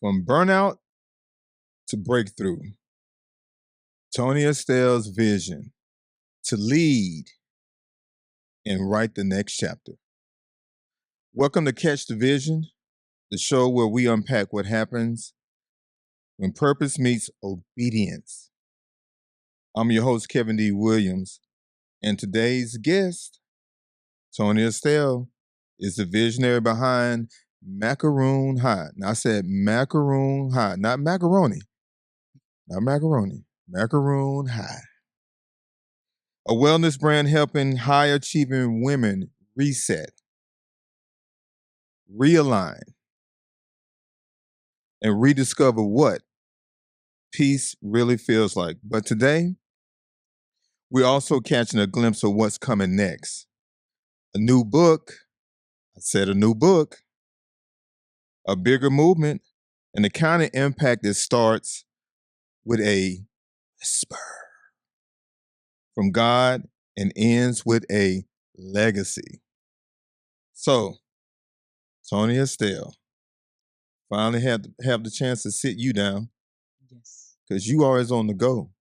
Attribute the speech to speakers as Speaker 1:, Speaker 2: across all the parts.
Speaker 1: From burnout to breakthrough, Toni Estell'S vision to lead and write the next chapter. Welcome to Catch the Vision, the show where we unpack what happens when purpose meets obedience. I'm your host, Kevin D. Williams, and today's guest, Toni Estell'S, is the visionary behind Macaron High. Now, I said Macaron High, not macaroni. Not macaroni. Macaron High. A wellness brand helping high-achieving women reset, realign, and rediscover what peace really feels like. But today, we're also catching a glimpse of what's coming next. A new book. I said a new book. A bigger movement, and the kind of impact that starts with a whisper from God and ends with a legacy. So, Toni Estell'S, finally have the chance to sit you down
Speaker 2: Yes.
Speaker 1: because you always on the go.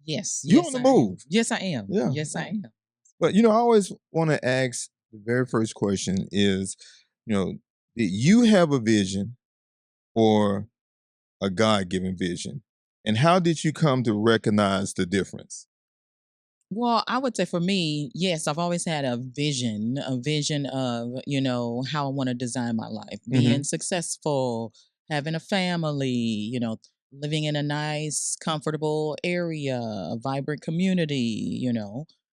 Speaker 2: Yes.
Speaker 1: You
Speaker 2: Yes,
Speaker 1: on the
Speaker 2: I am.
Speaker 1: move.
Speaker 2: Yes, I am.
Speaker 1: Yeah.
Speaker 2: Yes, I am.
Speaker 1: But, I always want to ask the very first question is, did you have a vision or a God-given vision? And how did you come to recognize the difference?
Speaker 2: Well, I would say for me, yes, I've always had a vision of, how I want to design my life, being successful, having a family, living in a nice, comfortable area, a vibrant community.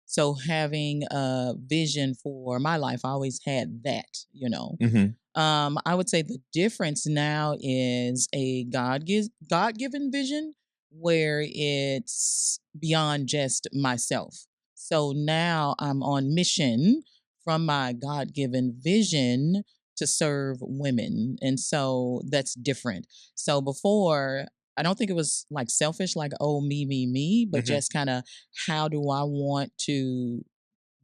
Speaker 2: So having a vision for my life, I always had that.
Speaker 1: Mm-hmm.
Speaker 2: I would say the difference now is a God given vision where it's beyond just myself. So now I'm on mission from my God given vision to serve women. And so that's different. So before, I don't think it was like selfish, like, oh, me, but
Speaker 1: Mm-hmm.
Speaker 2: just kind of how do I want to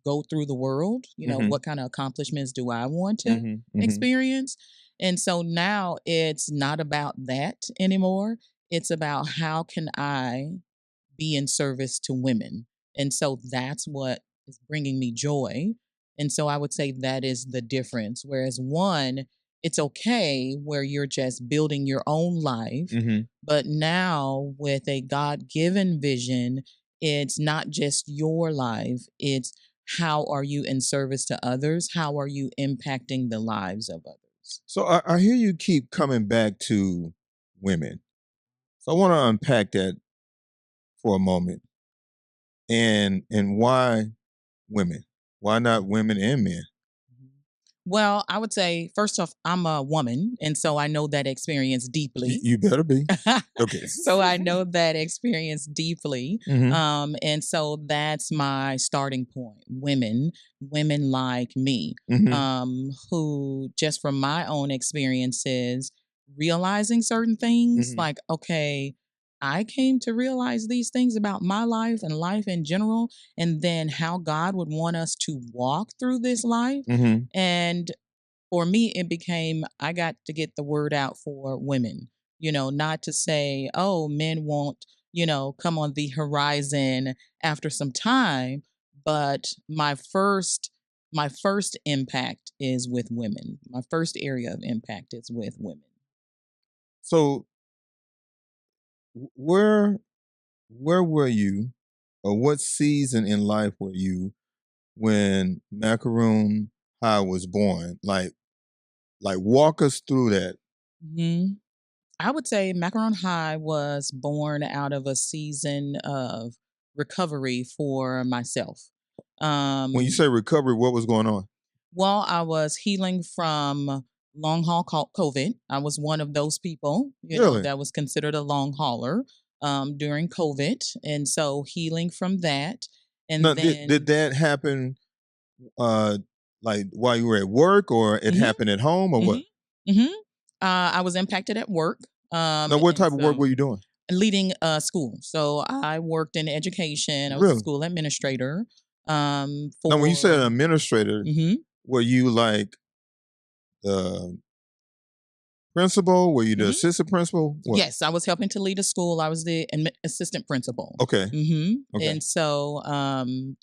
Speaker 2: go through the world?
Speaker 1: Mm-hmm.
Speaker 2: What kind of accomplishments do I want to
Speaker 1: Mm-hmm. Mm-hmm.
Speaker 2: experience? And so now it's not about that anymore. It's about how can I be in service to women. And so that's what is bringing me joy. And so I would say that is the difference. Whereas one, it's okay where you're just building your own life.
Speaker 1: Mm-hmm.
Speaker 2: But now with a God given vision, it's not just your life, it's how are you in service to others? How are you impacting the lives of others?
Speaker 1: So I hear you keep coming back to women. So I want to unpack that for a moment. And why women? Why not women and men?
Speaker 2: Well, I would say, first off, I'm a woman. And so I know that experience deeply.
Speaker 1: You better be. Okay.
Speaker 2: So I know that experience deeply.
Speaker 1: Mm-hmm.
Speaker 2: And so that's my starting point. Women like me,
Speaker 1: Mm-hmm.
Speaker 2: who just from my own experiences, realizing certain things
Speaker 1: Mhm.
Speaker 2: like, okay, I came to realize these things about my life and life in general, and then how God would want us to walk through this life.
Speaker 1: Mm-hmm.
Speaker 2: And for me, it became I got to get the word out for women, not to say, oh, men won't, come on the horizon after some time, but my first impact is with women. My first area of impact is with women.
Speaker 1: So where were you, or what season in life were you when Macaron High was born? Like walk us through that.
Speaker 2: hmm I would say Macaron High was born out of a season of recovery for myself.
Speaker 1: When you
Speaker 2: Um,
Speaker 1: say recovery, what was going on?
Speaker 2: Well, I was healing from long haul COVID. I was one of those people,
Speaker 1: Really?
Speaker 2: that was considered a long hauler during COVID. And so healing from that.
Speaker 1: Now,
Speaker 2: And
Speaker 1: did
Speaker 2: then,
Speaker 1: that happen uh like while you were at work, or it
Speaker 2: hmm
Speaker 1: happened at home, or
Speaker 2: hmm
Speaker 1: what?
Speaker 2: hmm I was impacted at work.
Speaker 1: Now, what
Speaker 2: And
Speaker 1: type of work
Speaker 2: so
Speaker 1: were you doing?
Speaker 2: leading a school. So I worked in education. I was a
Speaker 1: Really?
Speaker 2: school administrator
Speaker 1: Now, when you said
Speaker 2: for.
Speaker 1: administrator,
Speaker 2: Mhm.
Speaker 1: were you like the principal? Were you the
Speaker 2: Mhm.
Speaker 1: assistant principal? What?
Speaker 2: Yes, I was helping to lead a school. I was the assistant principal.
Speaker 1: Okay. Okay.
Speaker 2: And so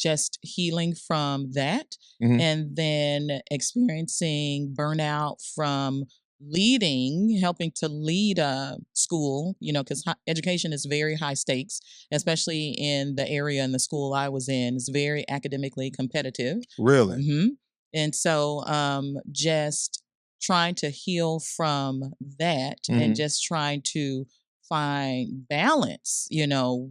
Speaker 2: just healing from that
Speaker 1: Mhm.
Speaker 2: and then experiencing burnout from helping to lead a school, because education is very high stakes, especially in the area in the school I was in. It's very academically competitive.
Speaker 1: Really?
Speaker 2: hmm And so just trying to heal from that and
Speaker 1: Mhm.
Speaker 2: just trying to find balance,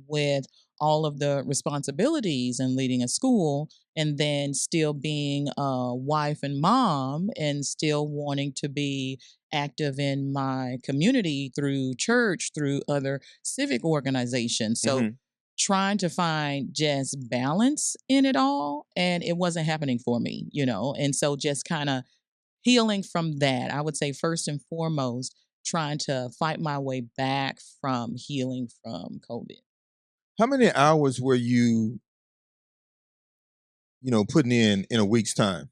Speaker 2: with all of the responsibilities and leading a school and then still being a wife and mom and still wanting to be active in my community through church, through other civic organizations. So
Speaker 1: Mhm.
Speaker 2: trying to find just balance in it all and it wasn't happening for me, and so just kind of healing from that. I would say first and foremost trying to fight my way back from healing from COVID.
Speaker 1: How many hours were putting in a week's time?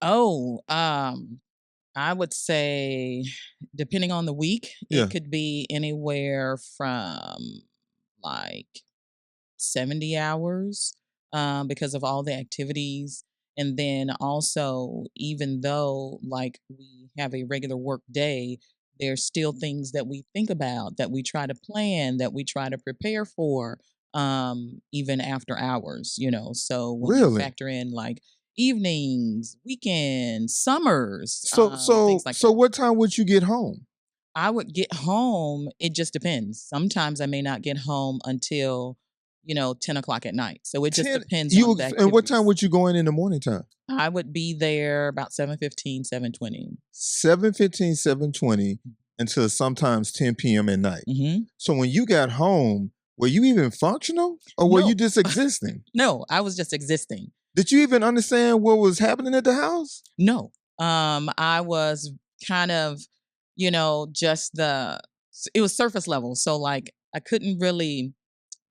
Speaker 2: Oh, I would say depending on the week,
Speaker 1: Yeah.
Speaker 2: it could be anywhere from like 70 hours because of all the activities. And then also, even though like we have a regular work day, there's still things that we think about, that we try to plan, that we try to prepare for, even after hours, So when you
Speaker 1: Really?
Speaker 2: factor in like evenings, weekends, summers,
Speaker 1: So
Speaker 2: things
Speaker 1: so
Speaker 2: like
Speaker 1: so
Speaker 2: that.
Speaker 1: what time would you get home?
Speaker 2: I would get home. It just depends. Sometimes I may not get home until, 10 o'clock at night. So it just
Speaker 1: 10
Speaker 2: depends
Speaker 1: you
Speaker 2: on
Speaker 1: would
Speaker 2: the
Speaker 1: and what time
Speaker 2: activities.
Speaker 1: would you go in the morning time?
Speaker 2: I would be there about 7:15, 7:20.
Speaker 1: 7:15, 7:20 until sometimes 10 p.m. at night.
Speaker 2: Mm-hmm.
Speaker 1: So when you got home, were you even functional or were you
Speaker 2: No,
Speaker 1: just existing?
Speaker 2: no, I was just existing.
Speaker 1: Did you even understand what was happening at the house?
Speaker 2: No, I was kind of, just it was surface level. So like I couldn't really,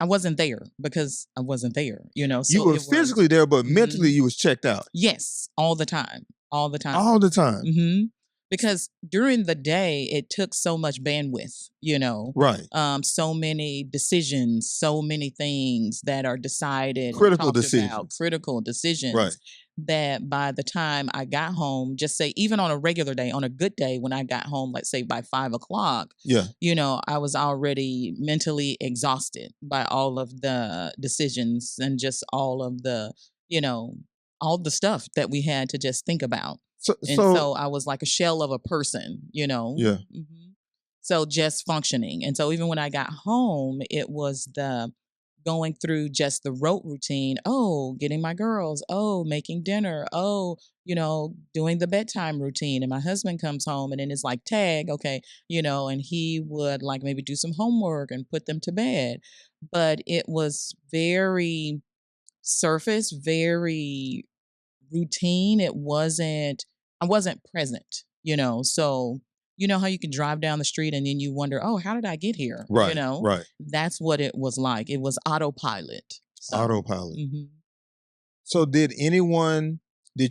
Speaker 2: I wasn't there because I wasn't there,
Speaker 1: You
Speaker 2: So
Speaker 1: were
Speaker 2: it was,
Speaker 1: physically there, but mentally
Speaker 2: mhm.
Speaker 1: you was checked out
Speaker 2: Yes, all the time, all the time.
Speaker 1: all the time.
Speaker 2: Mhm. Because during the day, it took so much bandwidth,
Speaker 1: Right.
Speaker 2: so many decisions, so many things that are decided and
Speaker 1: Critical
Speaker 2: talked about,
Speaker 1: decisions.
Speaker 2: critical
Speaker 1: Right.
Speaker 2: decisions that by the time I got home, just say even on a regular day, on a good day, when I got home, let's say by 5 o'clock,
Speaker 1: Yeah.
Speaker 2: I was already mentally exhausted by all of the decisions and just you know, all the stuff that we had to just think about.
Speaker 1: So
Speaker 2: And
Speaker 1: so
Speaker 2: so I was like a shell of a person,
Speaker 1: yeah.
Speaker 2: So just functioning. And so even when I got home, it was the going through just the rote routine. Oh, getting my girls. Oh, making dinner. Oh, doing the bedtime routine. And my husband comes home and then it's like tag, okay, and he would like maybe do some homework and put them to bed. But it was very surface, very routine. I wasn't present, So, how you can drive down the street and then you wonder, "Oh, how did I get here?"
Speaker 1: Right. Right.
Speaker 2: That's what it was like. It was autopilot. So,
Speaker 1: Autopilot.
Speaker 2: mhm.
Speaker 1: So did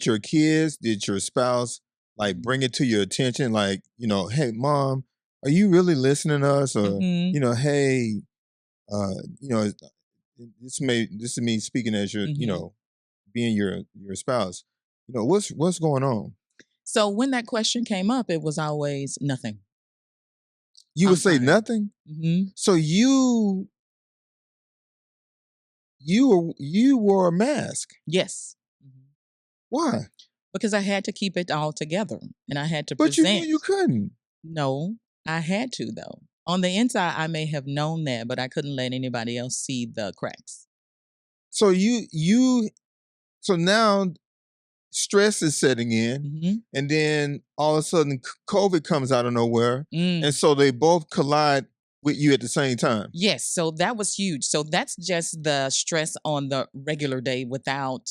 Speaker 1: your kids, did your spouse like
Speaker 2: Mhm.
Speaker 1: bring it to your attention like, hey mom, are you really listening to us or,
Speaker 2: Mhm.
Speaker 1: hey, uh, you know, this is me speaking as your,
Speaker 2: Mhm.
Speaker 1: being your spouse. What's going on?
Speaker 2: So when that question came up, it was always nothing.
Speaker 1: You would
Speaker 2: I'm
Speaker 1: say
Speaker 2: fine.
Speaker 1: nothing?
Speaker 2: Mhm.
Speaker 1: So you wore a mask.
Speaker 2: Yes. Mhm.
Speaker 1: Why?
Speaker 2: Because I had to keep it all together and I had to
Speaker 1: But you knew
Speaker 2: present.
Speaker 1: you couldn't.
Speaker 2: No, I had to though. On the inside, I may have known that, but I couldn't let anybody else see the cracks.
Speaker 1: So so now stress is setting in,
Speaker 2: Mhm.
Speaker 1: and then all of a sudden COVID comes out of nowhere, and
Speaker 2: Mm.
Speaker 1: so they both collide with you at the same time.
Speaker 2: Yes, so that was huge. So that's just the stress on the regular day without,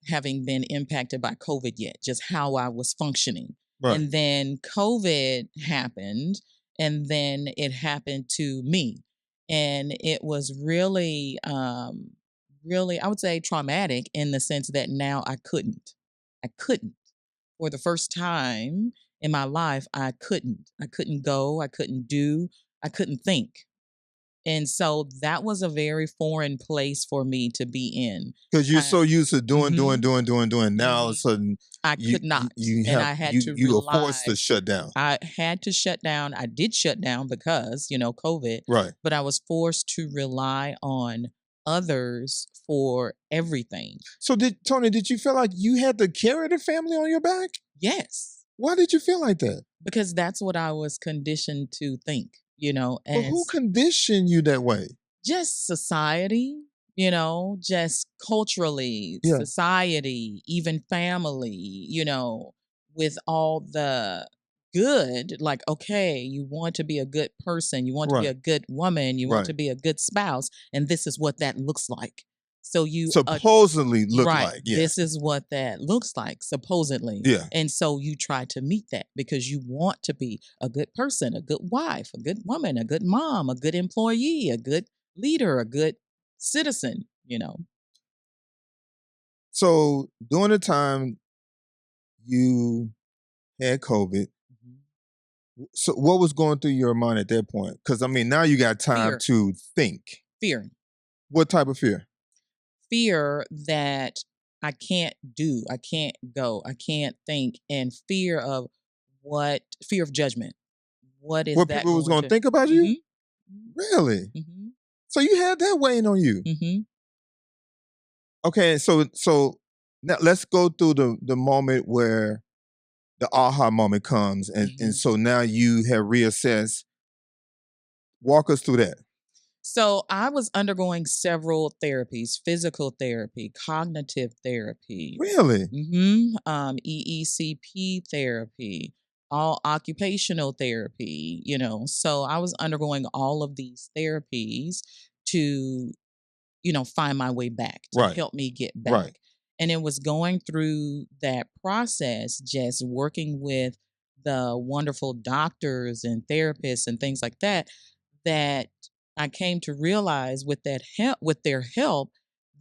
Speaker 2: having been impacted by COVID yet, just how I was functioning.
Speaker 1: Right.
Speaker 2: And then COVID happened, and then it happened to me. And it was really, really, I would say traumatic in the sense that now I couldn't. I couldn't for the first time. in my life, I couldn't. I couldn't go, I couldn't do, I couldn't think. And so that was a very foreign place for me to be in.
Speaker 1: Because you're so used to doing,
Speaker 2: Mhm.
Speaker 1: doing. Now all of a
Speaker 2: Mhm.
Speaker 1: sudden
Speaker 2: I
Speaker 1: you
Speaker 2: could not,
Speaker 1: you
Speaker 2: and
Speaker 1: have
Speaker 2: I had to
Speaker 1: you are forced to
Speaker 2: rely.
Speaker 1: shut down.
Speaker 2: I had to shut down. I did shut down because, COVID,
Speaker 1: Right.
Speaker 2: but I was forced to rely on others for everything.
Speaker 1: So did you feel like you had to carry the family on your back?
Speaker 2: Yes,
Speaker 1: Why did you feel like that?
Speaker 2: because that's what I was conditioned to think,
Speaker 1: But who
Speaker 2: as
Speaker 1: conditioned you that way?
Speaker 2: just society, just culturally,
Speaker 1: Yeah.
Speaker 2: society, even family, with all the good, like, okay, you want to be a good person, you want to be
Speaker 1: Right.
Speaker 2: a good woman, you want
Speaker 1: Right.
Speaker 2: to be a good spouse, and this is what that looks like. So
Speaker 1: Supposedly look
Speaker 2: right,
Speaker 1: like, yeah.
Speaker 2: this is what that looks like, supposedly.
Speaker 1: Yeah.
Speaker 2: And so you try to meet that because you want to be a good person, a good wife, a good woman, a good mom, a good employee, a good leader, a good citizen.
Speaker 1: So during the time you had COVID,
Speaker 2: Mhm.
Speaker 1: so what was going through your mind at that point? Because I mean, now you got time
Speaker 2: Fear,
Speaker 1: to think.
Speaker 2: fear,
Speaker 1: What type of fear?
Speaker 2: fear that I can't do, I can't go, I can't think, and fear of judgment. What is
Speaker 1: What
Speaker 2: that
Speaker 1: people was
Speaker 2: going
Speaker 1: going to
Speaker 2: to?
Speaker 1: think about you?
Speaker 2: Mm-hmm.
Speaker 1: Really?
Speaker 2: Mm-hmm.
Speaker 1: So you had that weighing on you.
Speaker 2: Mm-hmm.
Speaker 1: Okay, so now let's go through the moment where the aha moment comes, and
Speaker 2: Mm-hmm.
Speaker 1: so now you have reassessed. Walk us through that.
Speaker 2: So I was undergoing several therapies: physical therapy, cognitive therapy,
Speaker 1: Really?
Speaker 2: EECP therapy, all occupational therapy. So I was undergoing all of these therapies to find my way back, to
Speaker 1: Right.
Speaker 2: help me get
Speaker 1: Right.
Speaker 2: back. And it was going through that process, just working with the wonderful doctors and therapists and things like that, that I came to realize with their help,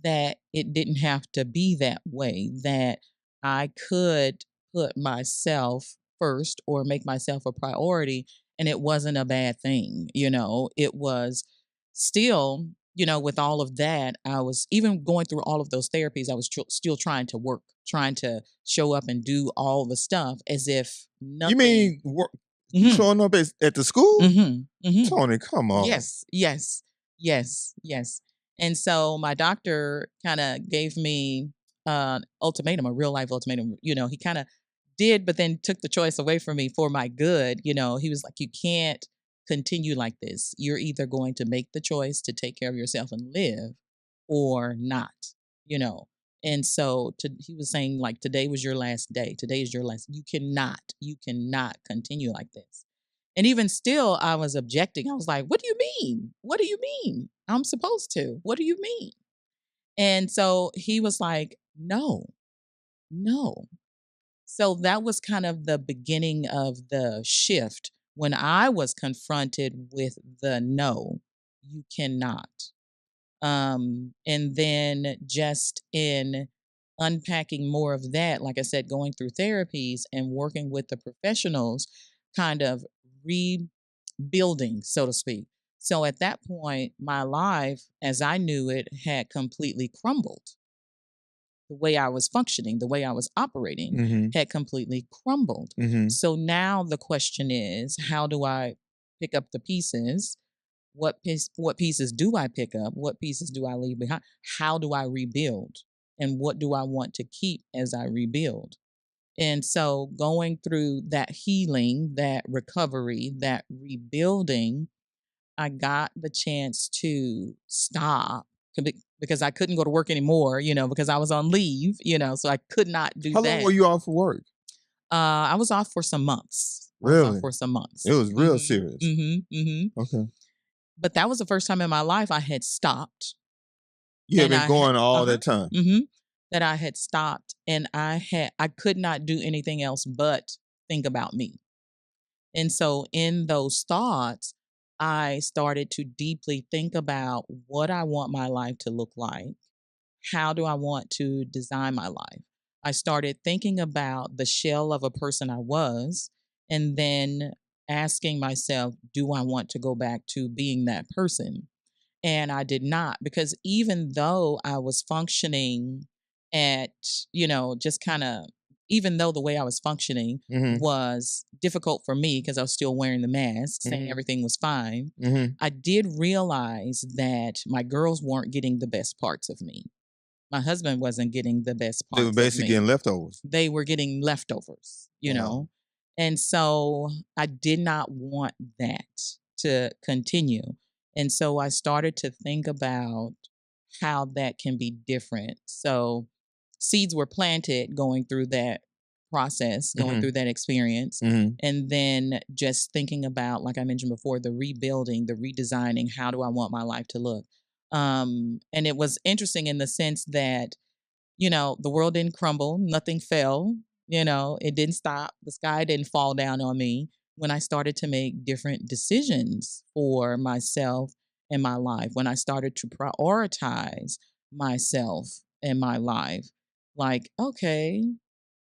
Speaker 2: that it didn't have to be that way, that I could put myself first or make myself a priority, and it wasn't a bad thing. It was still, with all of that, I was even going through all of those therapies, I was still trying to work, trying to show up and do all the stuff as if
Speaker 1: You
Speaker 2: nothing.
Speaker 1: mean
Speaker 2: Mhm.
Speaker 1: showing up at the school?
Speaker 2: Mhm. Mhm.
Speaker 1: Tony, come on.
Speaker 2: Yes, yes, yes, yes. And so my doctor kind of gave me an ultimatum, a real life ultimatum. He kind of did, but then took the choice away from me for my good. He was like, you can't continue like this. You're either going to make the choice to take care of yourself and live or not, you know. And so he was saying, like, today was your last day. Today is your last. You cannot continue like this. And even still, I was objecting. I was like, what do you mean? What do you mean? I'm supposed to. What do you mean? And so he was like, no, no. So that was kind of the beginning of the shift when I was confronted with the no, you cannot. And then just in unpacking more of that, like I said, going through therapies and working with the professionals, kind of rebuilding, so to speak. So at that point, my life as I knew it had completely crumbled. The way I was functioning, the way I was operating
Speaker 1: Mm-hmm.
Speaker 2: had completely crumbled.
Speaker 1: Mm-hmm.
Speaker 2: So now the question is, how do I pick up the pieces? What pieces do I pick up? What pieces do I leave behind? How do I rebuild? And what do I want to keep as I rebuild? And so going through that healing, that recovery, that rebuilding, I got the chance to stop because I couldn't go to work anymore, because I was on leave, so I could not do
Speaker 1: How long were
Speaker 2: that.
Speaker 1: you off for work?
Speaker 2: I was off for some months. I was off
Speaker 1: Really?
Speaker 2: for some months.
Speaker 1: It was real
Speaker 2: Mhm.
Speaker 1: serious.
Speaker 2: Mhm. Mhm.
Speaker 1: Okay.
Speaker 2: But that was the first time in my life I had stopped,
Speaker 1: You have
Speaker 2: and
Speaker 1: been
Speaker 2: I had
Speaker 1: going all
Speaker 2: uh-huh.
Speaker 1: that time.
Speaker 2: Mhm. That I had stopped, and I could not do anything else but think about me. And so in those thoughts, I started to deeply think about what I want my life to look like. How do I want to design my life? I started thinking about the shell of a person I was and then asking myself, do I want to go back to being that person? And I did not, because even though I was functioning at, just kind of, even though the way I was functioning
Speaker 1: Mhm.
Speaker 2: was difficult for me because I was still wearing the mask, saying
Speaker 1: Mhm.
Speaker 2: everything was fine,
Speaker 1: Mhm.
Speaker 2: I did realize that my girls weren't getting the best parts of me. My husband wasn't getting the best
Speaker 1: They were
Speaker 2: parts of
Speaker 1: basically
Speaker 2: me.
Speaker 1: getting leftovers.
Speaker 2: They were getting leftovers,
Speaker 1: Wow.
Speaker 2: And so I did not want that to continue. And so I started to think about how that can be different. So seeds were planted going through that process, going through
Speaker 1: Mhm.
Speaker 2: that experience.
Speaker 1: Mhm.
Speaker 2: And then just thinking about, like I mentioned before, the rebuilding, the redesigning, how do I want my life to look? And it was interesting in the sense that the world didn't crumble, nothing fell, it didn't stop. The sky didn't fall down on me when I started to make different decisions for myself and my life, when I started to prioritize myself and my life. Like, okay,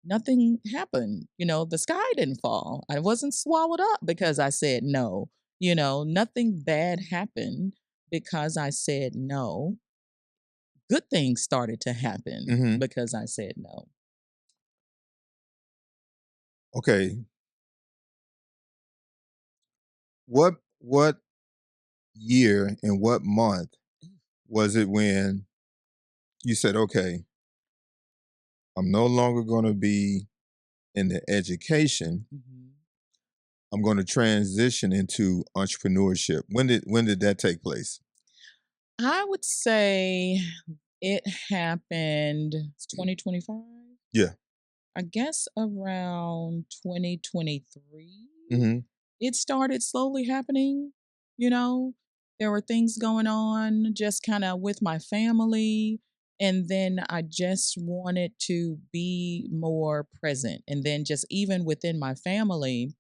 Speaker 2: nothing happened. The sky didn't fall. I wasn't swallowed up because I said no. Nothing bad happened because I said no. Good things started to happen
Speaker 1: Mhm.
Speaker 2: because I said no.
Speaker 1: Okay. What year and what month was it when you said, "Okay, I'm no longer gonna be in the education.
Speaker 2: Mhm.
Speaker 1: I'm gonna transition into entrepreneurship." When did that take place?
Speaker 2: I would say it happened, it's 2025.
Speaker 1: Yeah.
Speaker 2: I guess around 2023.
Speaker 1: Mhm.
Speaker 2: It started slowly happening, you know. There were things going on just kind of with my family, and then I just wanted to be more present. And then just even within my family,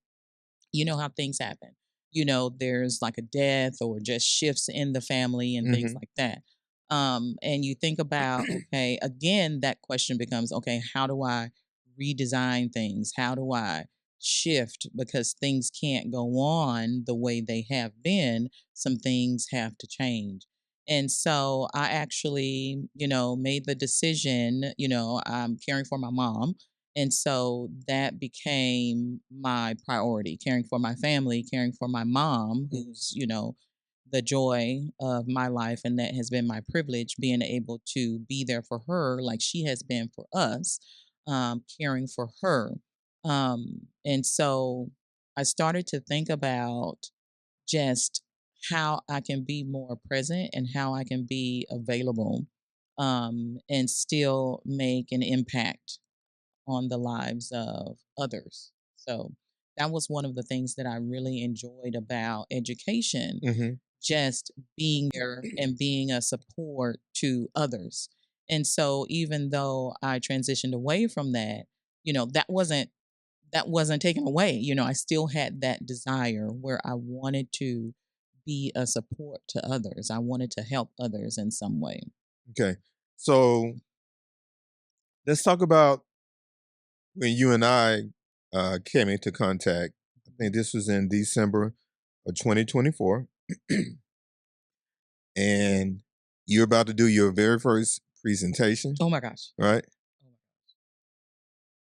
Speaker 2: you know how things happen. There's like a death or just shifts in the family and things
Speaker 1: Mhm.
Speaker 2: like that. And you think about, okay, again, that question becomes, okay, how do I redesign things? How do I shift? Because things can't go on the way they have been. Some things have to change. And so I actually, made the decision, I'm caring for my mom, and so that became my priority, caring for my family, caring for my mom, who's, the joy of my life. And that has been my privilege, being able to be there for her like she has been for us, caring for her. And so I started to think about just how I can be more present and how I can be available, and still make an impact on the lives of others. So that was one of the things that I really enjoyed about education,
Speaker 1: Mhm.
Speaker 2: just being there and being a support to others. And so even though I transitioned away from that, that wasn't taken away. I still had that desire where I wanted to be a support to others. I wanted to help others in some way.
Speaker 1: Okay. So let's talk about when you and I came into contact. I think this was in December of 2024, and you're about to do your very first presentation,
Speaker 2: Oh my gosh.
Speaker 1: right?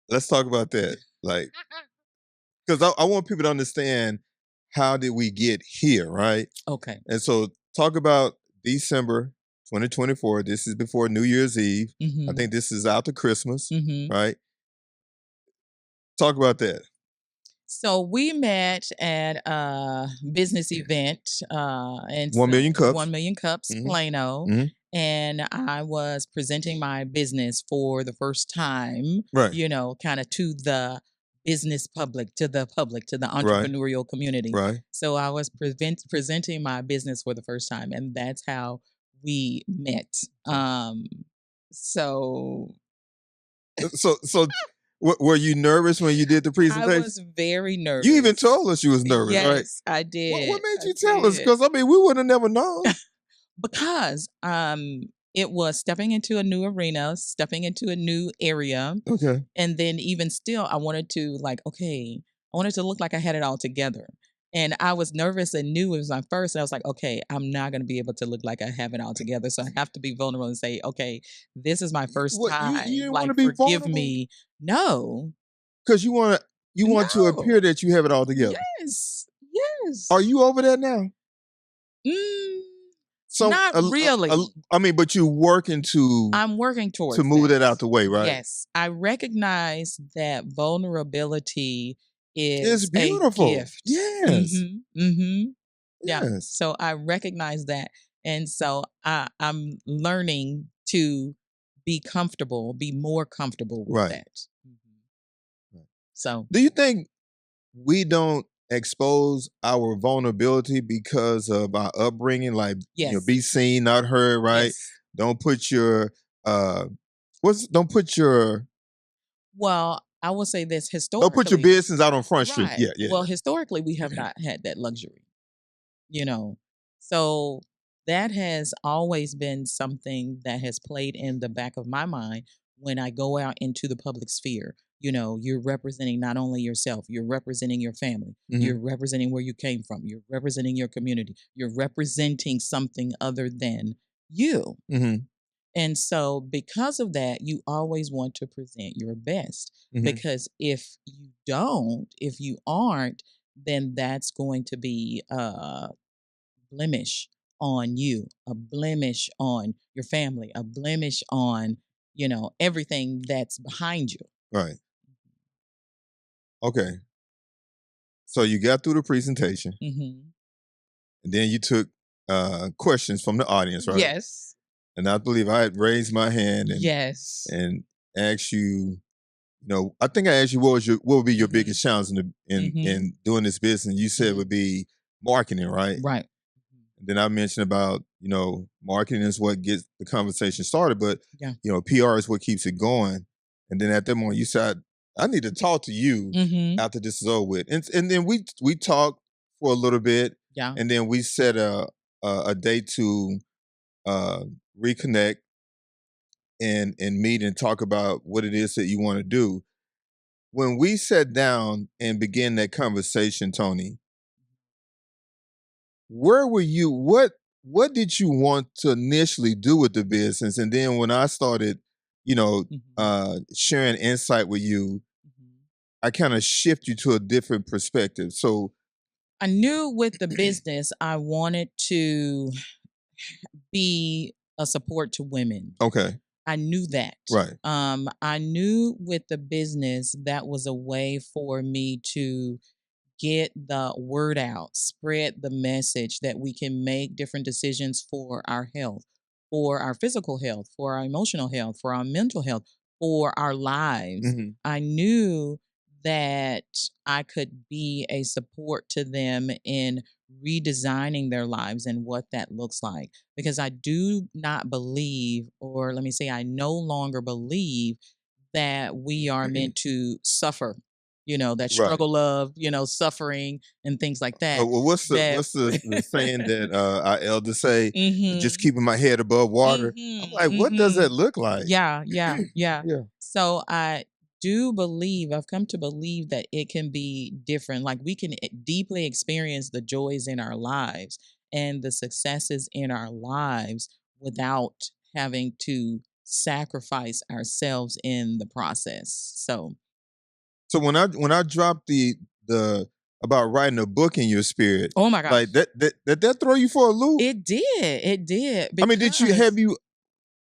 Speaker 1: Let's talk about that. Like, because I want people to understand how did we get here, right?
Speaker 2: Okay.
Speaker 1: And so talk about December 2024. This is before New Year's Eve. I
Speaker 2: Hmm.
Speaker 1: think this is after Christmas,
Speaker 2: Hmm.
Speaker 1: right? Talk about that.
Speaker 2: So we met at a business event, and
Speaker 1: 1 million
Speaker 2: so
Speaker 1: cups.
Speaker 2: 1 million cups,
Speaker 1: Hmm.
Speaker 2: Plano.
Speaker 1: Hmm.
Speaker 2: And I was presenting my business for the first time,
Speaker 1: Right.
Speaker 2: kind of to the business public, to the
Speaker 1: Right.
Speaker 2: entrepreneurial community.
Speaker 1: Right.
Speaker 2: So I was presenting my business for the first time, and that's how we met.
Speaker 1: Okay.
Speaker 2: So
Speaker 1: So were you nervous when you did the
Speaker 2: I
Speaker 1: presentation?
Speaker 2: was very
Speaker 1: You even
Speaker 2: nervous.
Speaker 1: told us you was nervous, right?
Speaker 2: Yes, I
Speaker 1: What
Speaker 2: did.
Speaker 1: made
Speaker 2: I
Speaker 1: you tell us?
Speaker 2: did.
Speaker 1: Because I mean, we would have never known.
Speaker 2: Because it was stepping into a new arena, stepping into a new area,
Speaker 1: Okay.
Speaker 2: and then even still I wanted to, like, okay, I wanted to look like I had it all together. And I was nervous and knew it was my first. And I was like, okay, I'm not going to be able to look like I have it all together. So I have to be vulnerable and say, okay, this is my first
Speaker 1: What you
Speaker 2: time.
Speaker 1: didn't want
Speaker 2: Like,
Speaker 1: to be
Speaker 2: forgive
Speaker 1: vulnerable
Speaker 2: me. No,
Speaker 1: because you want to appear
Speaker 2: no.
Speaker 1: that you have it all together.
Speaker 2: Yes. Yes.
Speaker 1: Are you over that now?
Speaker 2: Mm,
Speaker 1: So,
Speaker 2: not really.
Speaker 1: I mean, but you're working
Speaker 2: I'm working towards
Speaker 1: move that
Speaker 2: that.
Speaker 1: out the way, right?
Speaker 2: Yes. I recognize that vulnerability
Speaker 1: It's
Speaker 2: is a
Speaker 1: beautiful.
Speaker 2: gift.
Speaker 1: Yes.
Speaker 2: Mm-hmm. Mm-hmm. Yeah.
Speaker 1: Yes.
Speaker 2: So I recognize that. And so I'm learning to be comfortable, be more comfortable with
Speaker 1: Right.
Speaker 2: that.
Speaker 1: Right.
Speaker 2: So,
Speaker 1: Do you think we don't expose our vulnerability because of our upbringing? Like,
Speaker 2: yes.
Speaker 1: be seen, not heard, right?
Speaker 2: Yes.
Speaker 1: Don't put your don't put your
Speaker 2: Well, I will say this
Speaker 1: don't put your
Speaker 2: historically.
Speaker 1: business out on Front Street.
Speaker 2: Right.
Speaker 1: Yeah, yeah,
Speaker 2: Well,
Speaker 1: yeah.
Speaker 2: historically, we have not had that luxury, you know. So that has always been something that has played in the back of my mind when I go out into the public sphere. You're representing not only yourself, you're representing your family, you're representing where you came from, you're representing your community, you're representing something other than you.
Speaker 1: Mm-hmm.
Speaker 2: And so, because of that, you always want to present your best.
Speaker 1: Mm-hmm.
Speaker 2: Because if you don't, if you aren't, then that's going to be a blemish on you, a blemish on your family, a blemish on, everything that's behind you.
Speaker 1: Right. Okay. So you got through the presentation,
Speaker 2: Mm-hmm.
Speaker 1: and then you took questions from the audience, right?
Speaker 2: Yes.
Speaker 1: And I believe I had raised my hand
Speaker 2: Yes.
Speaker 1: and asked you. I think I asked you what would be your biggest challenge in doing this business. You said it would be marketing, right?
Speaker 2: Right.
Speaker 1: And then I mentioned about marketing is what gets the conversation started, but
Speaker 2: Yeah.
Speaker 1: PR is what keeps it going. And then at that moment, you said, "I need to talk to you
Speaker 2: Mm-hmm.
Speaker 1: after this is over with." And then we talked for a little bit,
Speaker 2: Yeah.
Speaker 1: and then we set a date to reconnect and meet and talk about what it is that you want to do. When we sat down and began that conversation, Toni, where were you? What did you want to initially do with the business? And then when I started, sharing insight with you, I kind of shift you to a different perspective. So
Speaker 2: I knew with the business, I wanted to be a support to women.
Speaker 1: okay,
Speaker 2: I knew that.
Speaker 1: right.
Speaker 2: I knew with the business that was a way for me to get the word out, spread the message that we can make different decisions for our health, for our physical health, for our emotional health, for our mental health, for our lives.
Speaker 1: Mm-hmm.
Speaker 2: I knew that I could be a support to them in redesigning their lives and what that looks like. Because I do not believe, or let me say, I no longer believe that we are meant to suffer, that
Speaker 1: Right.
Speaker 2: struggle of, suffering and things like that.
Speaker 1: Well, what's the
Speaker 2: That
Speaker 1: what's the saying that our elders say? Just
Speaker 2: hmm
Speaker 1: keeping my head above water. I'm like, what does that look like?
Speaker 2: Yeah, yeah, yeah.
Speaker 1: Yeah.
Speaker 2: So I do believe, I've come to believe that it can be different. Like we can deeply experience the joys in our lives and the successes in our lives without having to sacrifice ourselves in the process. So,
Speaker 1: So when I dropped the about writing a book in your spirit,
Speaker 2: oh my gosh,
Speaker 1: like that throw you for a loop?
Speaker 2: it did. It did.
Speaker 1: I mean, did you have you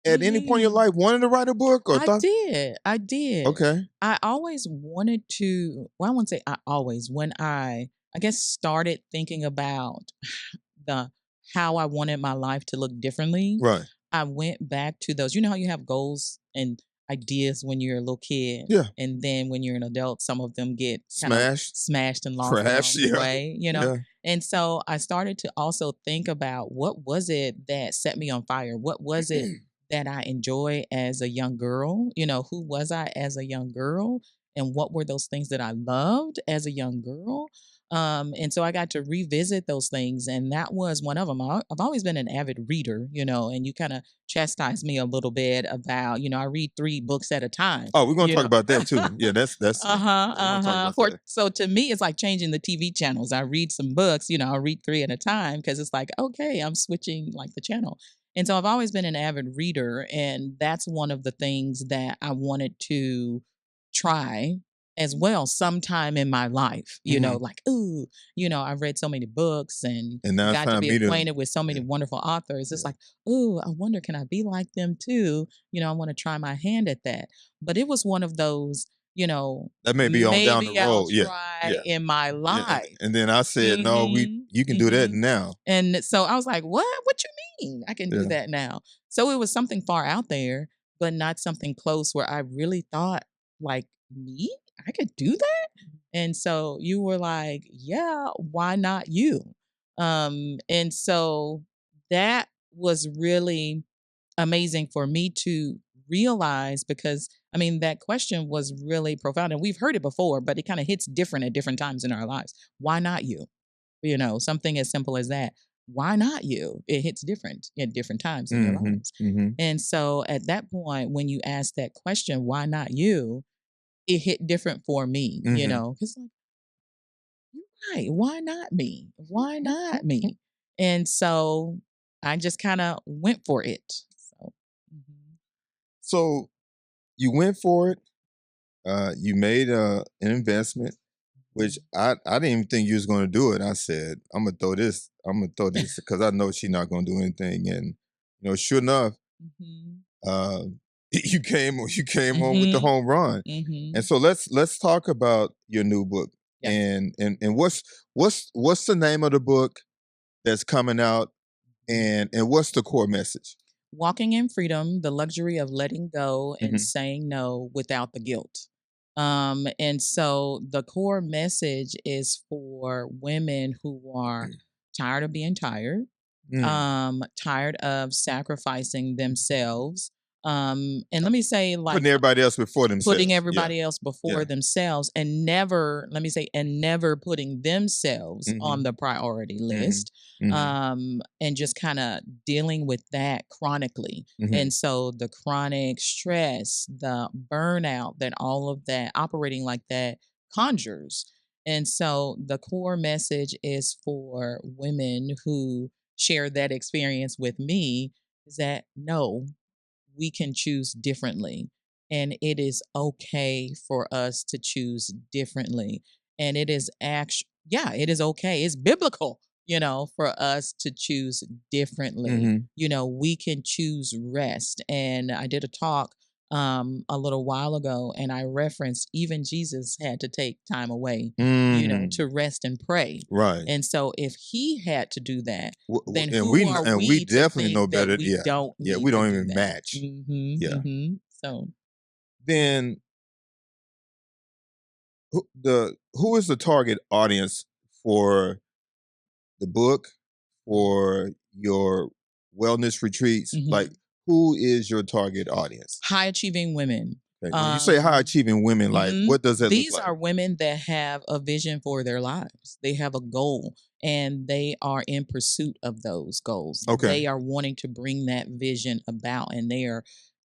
Speaker 1: at any point in your
Speaker 2: Mhm.
Speaker 1: life wanted to write a book or
Speaker 2: I
Speaker 1: thought?
Speaker 2: did. I did.
Speaker 1: Okay.
Speaker 2: I always wanted to, well, I wouldn't say I always, when I guess started thinking about the how I wanted my life to look differently,
Speaker 1: Right.
Speaker 2: I went back to those. You know how you have goals and ideas when you're a little kid,
Speaker 1: Yeah.
Speaker 2: and then when you're an adult, some of them get kind of
Speaker 1: Smashed.
Speaker 2: smashed and lost
Speaker 1: Perhaps.
Speaker 2: along the
Speaker 1: Yeah.
Speaker 2: way,
Speaker 1: Yeah.
Speaker 2: And so I started to also think about what was it that set me on fire? What was it that I enjoy as a young girl? Who was I as a young girl? And what were those things that I loved as a young girl? And so I got to revisit those things, and that was one of them. I've always been an avid reader, and you kind of chastised me a little bit about, I read 3 books at a time,
Speaker 1: Oh, we're gonna
Speaker 2: you
Speaker 1: talk
Speaker 2: know.
Speaker 1: about that too. Yeah, that's
Speaker 2: Uh-huh,
Speaker 1: we're gonna talk
Speaker 2: uh-huh.
Speaker 1: about that.
Speaker 2: So to me, it's like changing the TV channels. I read some books, I'll read 3 at a time because it's like, okay, I'm switching like the channel. And so I've always been an avid reader, and that's one of the things that I wanted to try as well sometime in my life, like, ooh, I've read so many books and
Speaker 1: And now it's
Speaker 2: got to
Speaker 1: time
Speaker 2: be
Speaker 1: me to
Speaker 2: acquainted with so many wonderful authors. It's like, ooh, I wonder, can I be like them too? I want to try my hand at that. But it was one of those,
Speaker 1: that may be on down the
Speaker 2: maybe I'll
Speaker 1: road. Yeah.
Speaker 2: try
Speaker 1: Yeah.
Speaker 2: in my
Speaker 1: Yeah.
Speaker 2: life.
Speaker 1: And then I said, no,
Speaker 2: Mhm.
Speaker 1: you can do that
Speaker 2: Mhm.
Speaker 1: now.
Speaker 2: And so I was like, "What? What you mean? I can do
Speaker 1: Yeah.
Speaker 2: that now?" So it was something far out there, but not something close where I really thought, like, me? I could do that? And so you were like, "Yeah, why not you?" And so that was really amazing for me to realize because I mean that question was really profound and we've heard it before, but it kind of hits different at different times in our lives. Why not you? Something as simple as that. Why not you? It hits different at different times in your
Speaker 1: Mm-hmm.
Speaker 2: lives.
Speaker 1: Mm-hmm.
Speaker 2: And so at that point, when you ask that question, why not you? It hit different for me,
Speaker 1: Mm-hmm.
Speaker 2: because like, you're right. Why not me? Why not me? And so I just kind of went for it. So, mhm.
Speaker 1: So you went for it. You made an investment, which I didn't even think you was going to do it. I said, I'm gonna throw this because I know she's not going to do anything. And sure enough,
Speaker 2: Mhm.
Speaker 1: uh, you came home with the
Speaker 2: Mhm.
Speaker 1: home run. And
Speaker 2: Mhm.
Speaker 1: so let's talk about your new book.
Speaker 2: Yes.
Speaker 1: And what's the name of the book that's coming out, and what's the core message?
Speaker 2: Walking in freedom, the luxury of letting go and
Speaker 1: Mm-hmm.
Speaker 2: saying no without the guilt. And so the core message is for women who are tired of being tired,
Speaker 1: Mm.
Speaker 2: tired of sacrificing themselves. And let me say, like,
Speaker 1: Putting everybody else before
Speaker 2: putting
Speaker 1: themselves. Yeah.
Speaker 2: everybody else before
Speaker 1: Yeah.
Speaker 2: themselves and never, let me say, and never putting themselves on
Speaker 1: Mm-hmm.
Speaker 2: the priority
Speaker 1: Mm-hmm.
Speaker 2: list.
Speaker 1: Mm-hmm.
Speaker 2: And just kind of dealing with that chronically.
Speaker 1: Mm-hmm.
Speaker 2: And so the chronic stress, the burnout, that all of that operating like that conjures. And so the core message is for women who share that experience with me is that no, we can choose differently. And it is okay for us to choose differently. And it is actually, yeah, it is okay. It's biblical, for us to choose differently.
Speaker 1: Mm-hmm.
Speaker 2: We can choose rest. And I did a talk a little while ago, and I referenced even Jesus had to take time away,
Speaker 1: Mm.
Speaker 2: to rest and pray.
Speaker 1: Right.
Speaker 2: And so if he had to do that, then
Speaker 1: And
Speaker 2: who are
Speaker 1: we
Speaker 2: we to
Speaker 1: definitely know
Speaker 2: think that
Speaker 1: better.
Speaker 2: we
Speaker 1: Yeah.
Speaker 2: don't
Speaker 1: Yeah.
Speaker 2: need
Speaker 1: We
Speaker 2: to
Speaker 1: don't
Speaker 2: do
Speaker 1: even
Speaker 2: that?
Speaker 1: match.
Speaker 2: Mhm,
Speaker 1: Yeah.
Speaker 2: mhm. So,
Speaker 1: Then who is the target audience for the book, for your wellness retreats? Like,
Speaker 2: mhm.
Speaker 1: who is your target audience?
Speaker 2: High achieving women.
Speaker 1: Okay. When you say high achieving women, like,
Speaker 2: Mhm.
Speaker 1: what does that look
Speaker 2: These
Speaker 1: like?
Speaker 2: are women that have a vision for their lives. They have a goal and they are in pursuit of those goals.
Speaker 1: Okay.
Speaker 2: They are wanting to bring that vision about and they are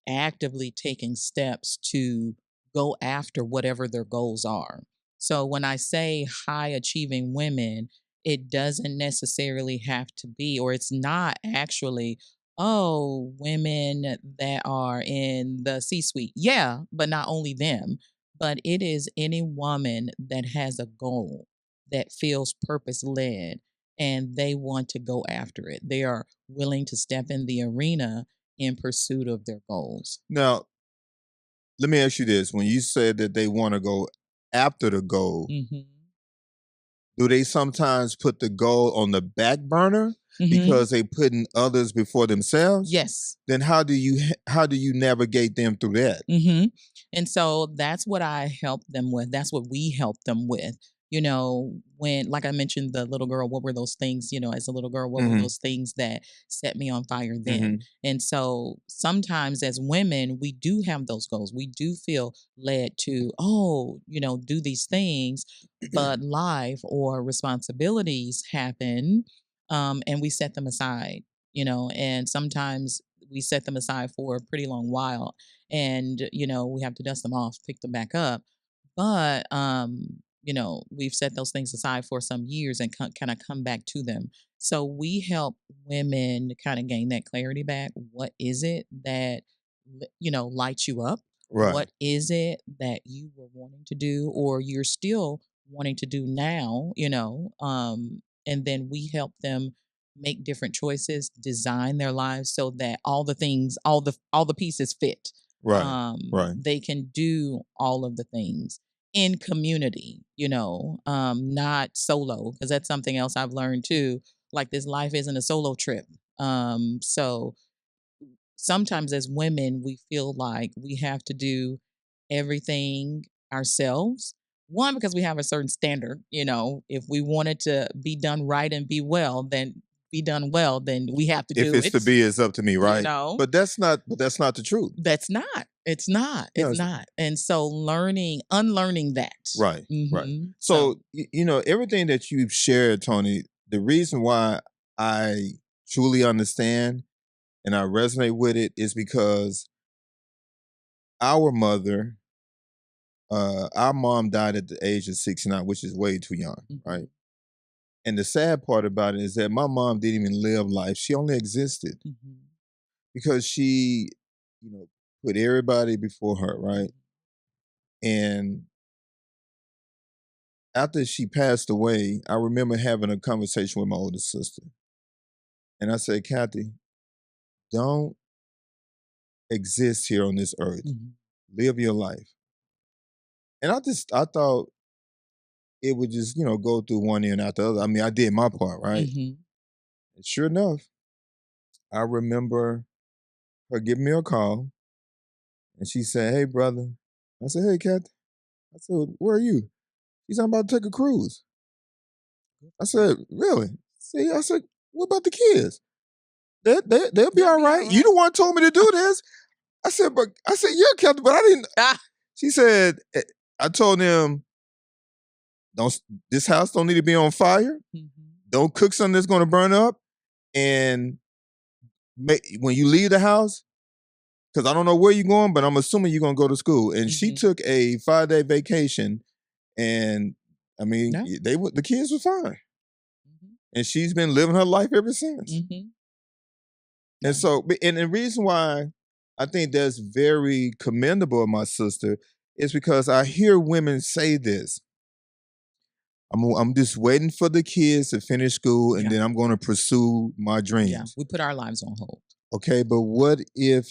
Speaker 2: actively taking steps to go after whatever their goals are. So when I say high achieving women, it doesn't necessarily have to be, or it's not actually, oh, women that are in the C suite. Yeah, but not only them, but it is any woman that has a goal that feels purpose led and they want to go after it. They are willing to step in the arena in pursuit of their goals.
Speaker 1: Now, let me ask you this: when you said that they want to go after the goal,
Speaker 2: Mhm.
Speaker 1: do they sometimes put the goal on the back burner
Speaker 2: Mhm.
Speaker 1: because they putting others before themselves?
Speaker 2: Yes.
Speaker 1: Then how do you navigate them through that?
Speaker 2: Mhm. And so that's what I help them with. That's what we help them with. when, like I mentioned, the little girl, what were those things, as a little girl, what were
Speaker 1: Mm-hmm.
Speaker 2: those things that set me on fire then?
Speaker 1: Mm-hmm.
Speaker 2: And so sometimes as women, we do have those goals. We do feel led to, do these things, but life or responsibilities happen, and we set them aside, and sometimes we set them aside for a pretty long while, and we have to dust them off, pick them back up. But we've set those things aside for some years and kind of come back to them. So we help women kind of gain that clarity back. What is it that lights you up?
Speaker 1: Right.
Speaker 2: What is it that you were wanting to do or you're still wanting to do now, and then we help them make different choices, design their lives so that all the things, all the pieces fit.
Speaker 1: Right. Right.
Speaker 2: They can do all of the things in community, not solo, because that's something else I've learned too. Like this life isn't a solo trip. So sometimes as women, we feel like we have to do everything ourselves. One, because we have a certain standard, if we want it to be done right and be done well, then we have to
Speaker 1: If
Speaker 2: do
Speaker 1: it's
Speaker 2: it,
Speaker 1: to be, it's up to me,
Speaker 2: you
Speaker 1: right?
Speaker 2: know.
Speaker 1: But that's not. But that's not the truth.
Speaker 2: That's not. It's not. It's
Speaker 1: Yes.
Speaker 2: not. And so unlearning that.
Speaker 1: Right. Right.
Speaker 2: So,
Speaker 1: So everything that you've shared, Toni. The reason why I truly understand and I resonate with it is because our mother, our mom died at the age of 69, which is way too young, right? And the sad part about it is that my mom didn't even live life. She only existed because she, put everybody before her, right? And after she passed away, I remember having a conversation with my older sister. And I said, Kathy, don't exist here on this earth. Live your life. And I thought it would just, go through one ear and out the other. I mean, I did my part, right? And sure enough, I remember her giving me a call and she said, hey, brother. I said, hey, Kathy. I said, where are you? She said, I'm about to take a cruise. I said, really? See, I said, what about the kids? They'll be all right. You the one told me to do this. I said, yeah, Captain, but I didn't. She said, I told them, this house don't need to be on fire. Don't cook something that's going to burn up. And when you leave the house, because I don't know where you're going, but I'm assuming you're going to go to school. And she took a 5-day vacation, and I mean, the kids were fine. And she's been living her life ever since. And so, and the reason why I think that's very commendable of my sister is because I hear women say this. I'm just waiting for the kids to finish school and then I'm going to pursue my dreams.
Speaker 2: Yeah, we put our lives on hold.
Speaker 1: Okay, but what if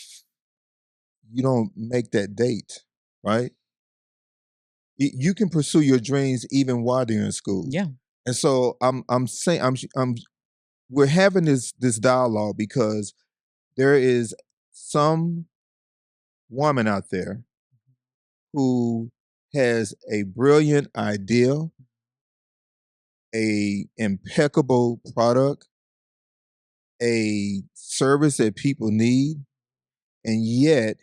Speaker 1: you don't make that date, right? You can pursue your dreams even while they're in school.
Speaker 2: Yeah.
Speaker 1: And so I'm saying we're having this dialogue because there is some woman out there who has a brilliant idea, a impeccable product, a service that people need, and yet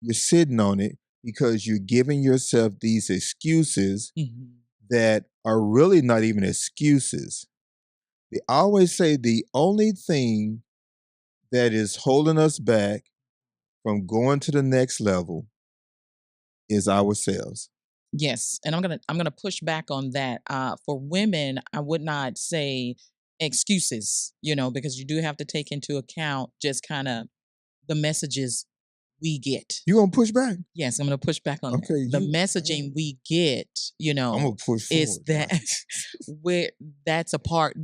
Speaker 1: you're sitting on it because you're giving yourself these excuses that are really not even excuses. They always say the only thing that is holding us back from going to the next level is ourselves.
Speaker 2: Yes, and I'm gonna push back on that. For women, I would not say excuses, because you do have to take into account just kind of the messages we get.
Speaker 1: You gonna push back?
Speaker 2: Yes, I'm gonna push back on
Speaker 1: Okay,
Speaker 2: that. The messaging we get,
Speaker 1: I'm gonna push forward.
Speaker 2: is that where that's a part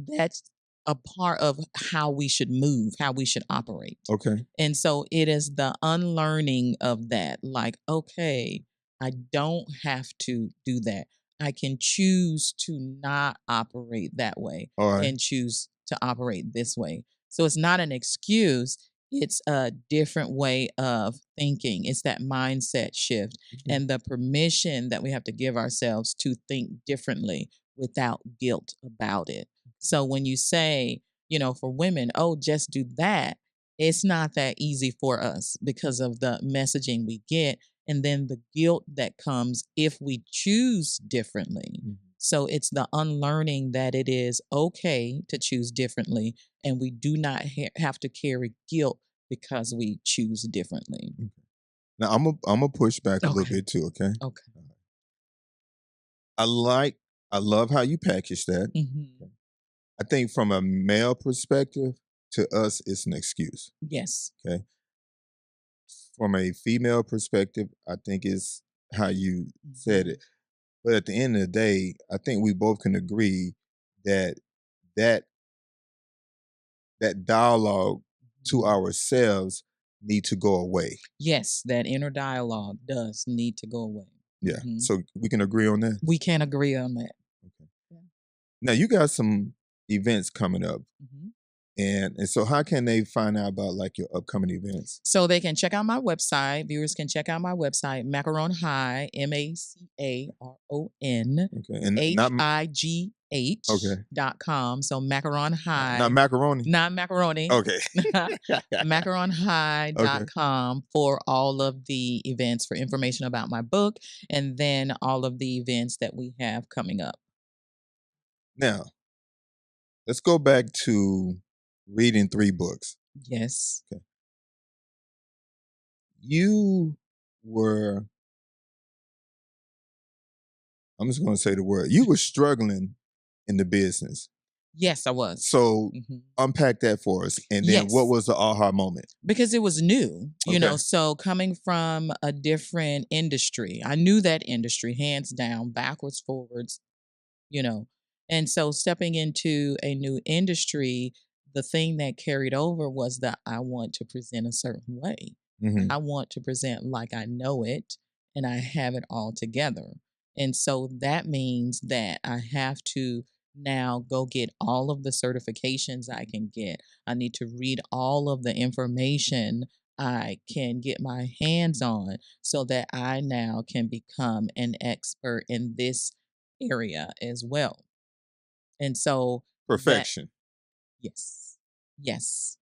Speaker 2: of how we should move, how we should operate.
Speaker 1: Okay.
Speaker 2: And so it is the unlearning of that. Like, okay, I don't have to do that. I can choose to not operate that way
Speaker 1: All right.
Speaker 2: and choose to operate this way. So it's not an excuse. It's a different way of thinking. It's that mindset shift and the permission that we have to give ourselves to think differently without guilt about it. So when you say, for women, oh, just do that, it's not that easy for us because of the messaging we get and then the guilt that comes if we choose differently. So it's the unlearning that it is okay to choose differently, and we do not have to carry guilt because we choose differently.
Speaker 1: Now I'm a push back a little
Speaker 2: Okay.
Speaker 1: bit too. Okay.
Speaker 2: Okay.
Speaker 1: I love how you package that.
Speaker 2: Mhm.
Speaker 1: I think from a male perspective, to us, it's an excuse.
Speaker 2: Yes.
Speaker 1: Okay. From a female perspective, I think it's how you said it. But at the end of the day, I think we both can agree that that that dialogue to ourselves need to go away.
Speaker 2: Yes, that inner dialogue does need to go away.
Speaker 1: Yeah.
Speaker 2: Mhm.
Speaker 1: So we can agree on that.
Speaker 2: We can agree on that.
Speaker 1: Okay.
Speaker 2: Yeah.
Speaker 1: Now you got some events coming up.
Speaker 2: Mhm.
Speaker 1: And so how can they find out about like your upcoming events?
Speaker 2: So they can check out my website. Viewers can check out my website, Macaron High, Macaron
Speaker 1: Okay. And not
Speaker 2: HIGH.com. So Macaron High.
Speaker 1: not macaroni.
Speaker 2: Not macaroni.
Speaker 1: Okay.
Speaker 2: MacaronHigh.com for all of the events, for information about my book, and then all of the events that we have coming up.
Speaker 1: Now, let's go back to reading 3 books.
Speaker 2: Yes.
Speaker 1: Okay. You were, I'm just going to say the word, you were struggling in the business.
Speaker 2: Yes, I was.
Speaker 1: So unpack that for us. And then what
Speaker 2: Yes.
Speaker 1: was the aha moment?
Speaker 2: Because it was new,
Speaker 1: Okay.
Speaker 2: so coming from a different industry, I knew that industry hands down, backwards, forwards, And so stepping into a new industry, the thing that carried over was that I want to present a certain way. I want to present like I know it and I have it all together. And so that means that I have to now go get all of the certifications I can get. I need to read all of the information I can get my hands on so that I now can become an expert in this area as well. And so that,
Speaker 1: Perfection.
Speaker 2: yes, yes,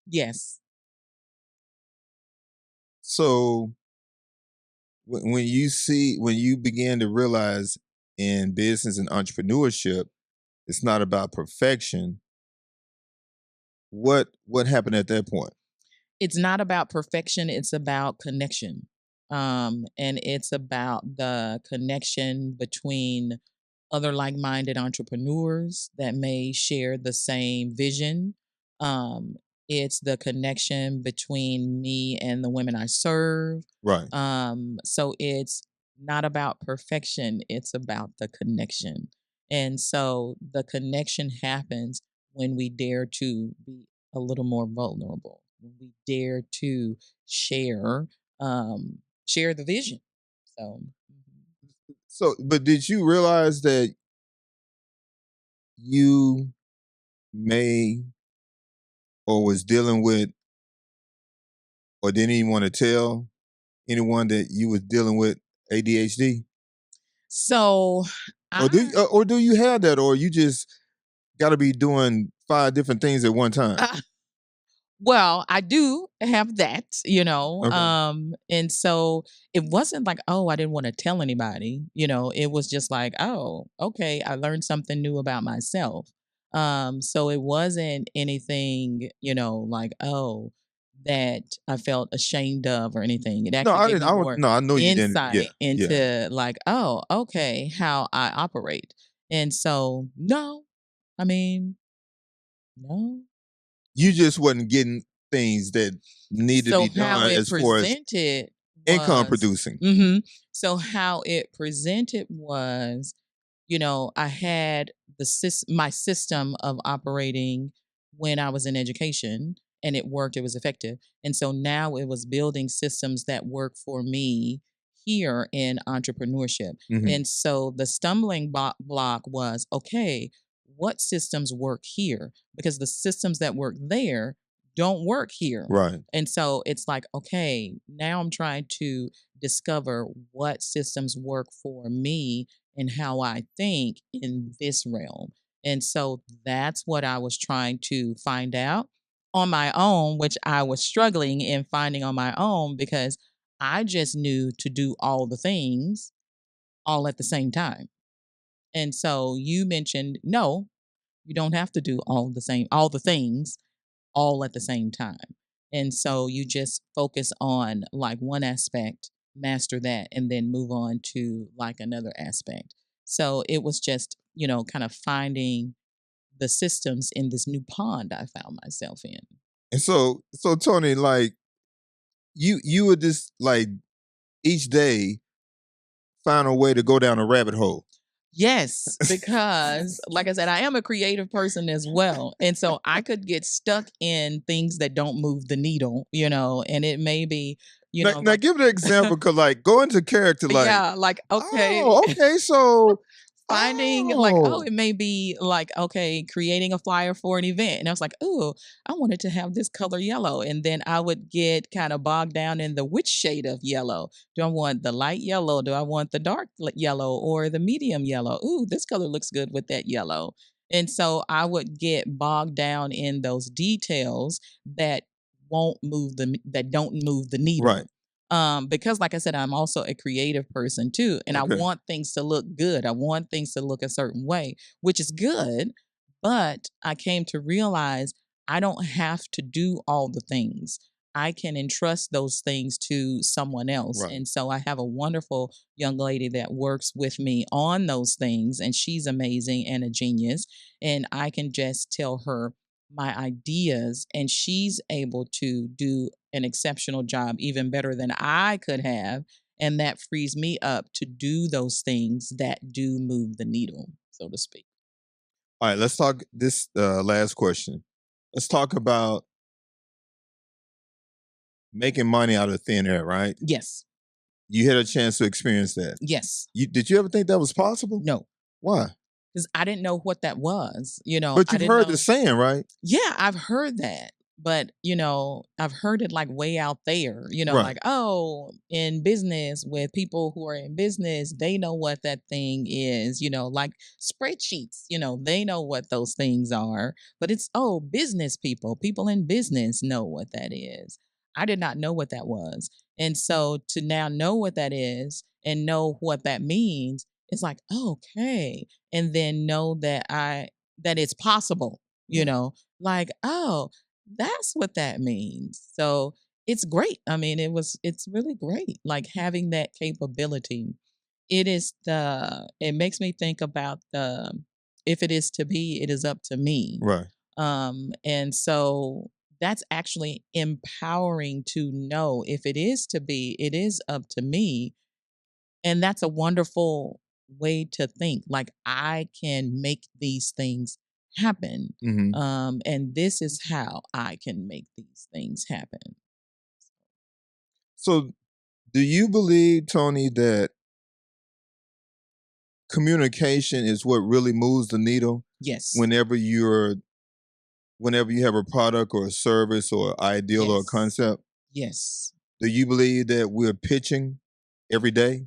Speaker 2: yes.
Speaker 1: So when you begin to realize in business and entrepreneurship, it's not about perfection. What happened at that point?
Speaker 2: It's not about perfection, it's about connection. And it's about the connection between other like-minded entrepreneurs that may share the same vision. Um, it's the connection between me and the women I serve.
Speaker 1: Right.
Speaker 2: So it's not about perfection, it's about the connection. And so the connection happens when we dare to be a little more vulnerable, when we dare to share share the vision. So
Speaker 1: So but did you realize that you may or was dealing with or didn't even want to tell anyone that you was dealing with ADHD?
Speaker 2: so I
Speaker 1: Or do you have that, or you just got to be doing 5 different things at one time?
Speaker 2: well, I do have that,
Speaker 1: Okay.
Speaker 2: and so it wasn't like, oh, I didn't want to tell anybody, it was just like, oh, okay, I learned something new about myself. So it wasn't anything, like, oh, that I felt ashamed of or anything. It
Speaker 1: No,
Speaker 2: actually
Speaker 1: I
Speaker 2: gave
Speaker 1: didn't.
Speaker 2: me more
Speaker 1: No, I know you didn't. Yeah,
Speaker 2: insight
Speaker 1: yeah.
Speaker 2: into like, oh, okay, how I operate. And so, no, I mean, no.
Speaker 1: You just wasn't getting things that need to
Speaker 2: So
Speaker 1: be
Speaker 2: how
Speaker 1: done
Speaker 2: it
Speaker 1: as far as
Speaker 2: presented
Speaker 1: income
Speaker 2: was
Speaker 1: producing.
Speaker 2: so how it presented was, I had my system of operating when I was in education and it worked, it was effective. And so now it was building systems that work for me here in entrepreneurship. And so the stumbling block was, okay, what systems work here? Because the systems that work there don't work here.
Speaker 1: Right.
Speaker 2: And so it's like, okay, now I'm trying to discover what systems work for me and how I think in this realm. And so that's what I was trying to find out on my own, which I was struggling in finding on my own because I just knew to do all the things all at the same time. And so you mentioned, no, you don't have to do all the things all at the same time. And so you just focus on like one aspect, master that, and then move on to like another aspect. So it was just, kind of finding the systems in this new pond I found myself in.
Speaker 1: And so Toni, like you would just like each day find a way to go down a rabbit hole.
Speaker 2: Yes, because like I said, I am a creative person as well. And so I could get stuck in things that don't move the needle, and it may be,
Speaker 1: Now,
Speaker 2: like
Speaker 1: give an example, cause like go into character, like
Speaker 2: yeah, like okay.
Speaker 1: oh, okay, so
Speaker 2: Finding like,
Speaker 1: oh,
Speaker 2: it may be like, okay, creating a flyer for an event. And I was like, oh, I wanted to have this color yellow. And then I would get kind of bogged down in the which shade of yellow. Do I want the light yellow? Do I want the dark yellow or the medium yellow? Ooh, this color looks good with that yellow. And so I would get bogged down in those details that that don't move the
Speaker 1: right,
Speaker 2: needle. Because like I said, I'm also a creative person too, and I
Speaker 1: okay,
Speaker 2: want things to look good. I want things to look a certain way, which is good. But I came to realize I don't have to do all the things. I can entrust those things to someone else.
Speaker 1: right.
Speaker 2: And so I have a wonderful young lady that works with me on those things, and she's amazing and a genius. And I can just tell her my ideas, and she's able to do an exceptional job, even better than I could have. And that frees me up to do those things that do move the needle, so to speak.
Speaker 1: All right, let's talk this last question. Let's talk about making money out of thin air, right?
Speaker 2: Yes.
Speaker 1: You had a chance to experience that.
Speaker 2: Yes.
Speaker 1: Did you ever think that was possible?
Speaker 2: No.
Speaker 1: Why?
Speaker 2: Because I didn't know what that was.
Speaker 1: But
Speaker 2: I
Speaker 1: you've
Speaker 2: didn't
Speaker 1: heard the
Speaker 2: know.
Speaker 1: saying, right?
Speaker 2: Yeah, I've heard that. But, I've heard it like way out there,
Speaker 1: Right.
Speaker 2: like, oh, in business with people who are in business, they know what that thing is, like spreadsheets, they know what those things are. But it's, oh, business people in business know what that is. I did not know what that was. And so to now know what that is and know what that means, it's like, okay. And then know that it's possible,
Speaker 1: Yeah.
Speaker 2: like, oh, that's what that means. So it's great. I mean, it's really great. Like having that capability. It makes me think about if it is to be, it is up to me.
Speaker 1: Right.
Speaker 2: And so that's actually empowering to know if it is to be, it is up to me. And that's a wonderful way to think. Like I can make these things happen.
Speaker 1: Mm-hmm.
Speaker 2: And this is how I can make these things happen.
Speaker 1: So, do you believe, Toni, that communication is what really moves the needle
Speaker 2: Yes.
Speaker 1: whenever you have a product or a service or ideal or a
Speaker 2: Yes.
Speaker 1: concept?
Speaker 2: Yes.
Speaker 1: Do you believe that we're pitching every day?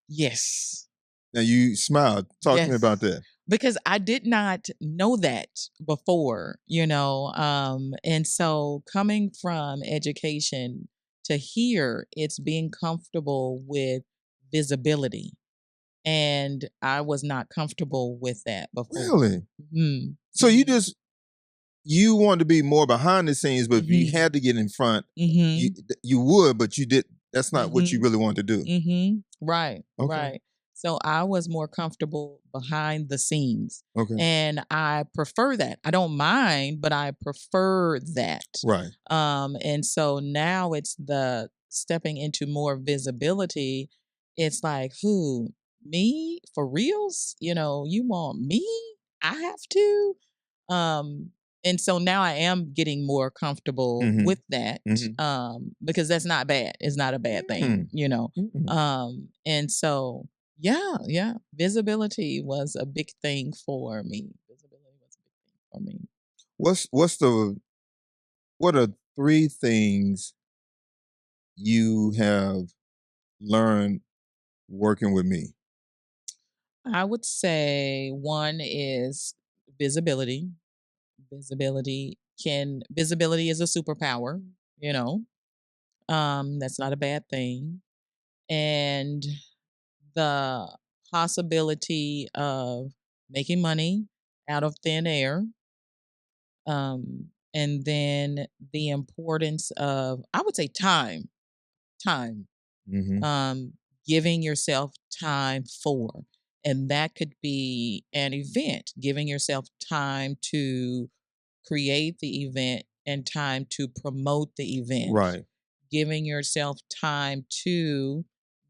Speaker 2: Yes.
Speaker 1: Now you smiled. Talk to me about
Speaker 2: Yes.
Speaker 1: that.
Speaker 2: Because I did not know that before, and so coming from education to here, it's being comfortable with visibility. And I was not comfortable with that before.
Speaker 1: Really?
Speaker 2: Mhm.
Speaker 1: So you wanted to be more behind the scenes, but if you
Speaker 2: Mhm.
Speaker 1: had to get in front, you
Speaker 2: Mhm.
Speaker 1: you would, but you did. That's not what you
Speaker 2: Mhm.
Speaker 1: really wanted to do.
Speaker 2: Right,
Speaker 1: Okay.
Speaker 2: right. So I was more comfortable behind the scenes,
Speaker 1: Okay.
Speaker 2: and I prefer that. I don't mind, but I prefer that.
Speaker 1: Right.
Speaker 2: And so now it's the stepping into more visibility. It's like, who, me for reals? You want me? I have to. Um, and so now I am getting more comfortable
Speaker 1: Mm-hmm.
Speaker 2: with that,
Speaker 1: Mm-hmm.
Speaker 2: because that's not bad. It's not a bad thing,
Speaker 1: Mm-hmm.
Speaker 2: And so yeah, yeah, visibility was a big thing for me. Visibility was a big thing for me.
Speaker 1: What's What are 3 things you have learned working with me?
Speaker 2: I would say one is visibility. Visibility is a superpower, you know. That's not a bad thing. And the possibility of making money out of thin air. And then the importance of, I would say, time,
Speaker 1: Mhm.
Speaker 2: um, giving yourself time for. And that could be an event, giving yourself time to create the event and time to promote the event,
Speaker 1: Right.
Speaker 2: giving yourself time to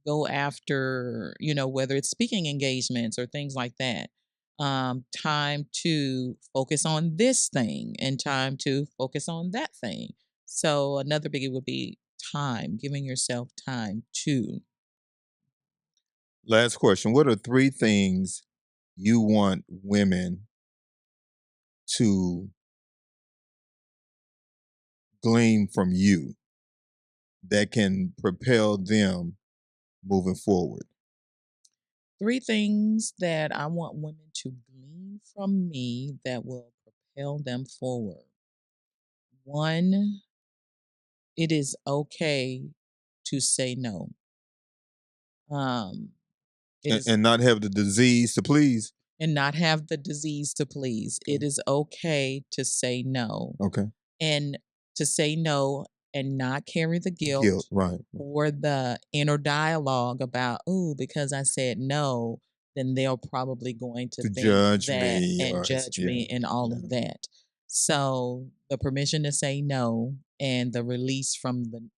Speaker 2: go after, whether it's speaking engagements or things like that. Time to focus on this thing and time to focus on that thing. So another biggie would be time, giving yourself time to.
Speaker 1: Last question. What are 3 things you want women to glean from you that can propel them moving forward?
Speaker 2: 3 things that I want women to glean from me that will propel them forward. 1, it is okay to say no. Um, it is
Speaker 1: And not have the disease to please?
Speaker 2: and not have the disease to please. It
Speaker 1: Okay.
Speaker 2: is okay to say no.
Speaker 1: Okay.
Speaker 2: And to say no and not carry the
Speaker 1: Guilt.
Speaker 2: guilt
Speaker 1: Right.
Speaker 2: or the inner dialogue about, "Ooh, because I said no, then they're probably going to
Speaker 1: To
Speaker 2: think
Speaker 1: judge
Speaker 2: that
Speaker 1: me
Speaker 2: and
Speaker 1: or
Speaker 2: judge
Speaker 1: yeah.
Speaker 2: me," and all
Speaker 1: Yeah.
Speaker 2: of that. So, the permission to say no and the release from the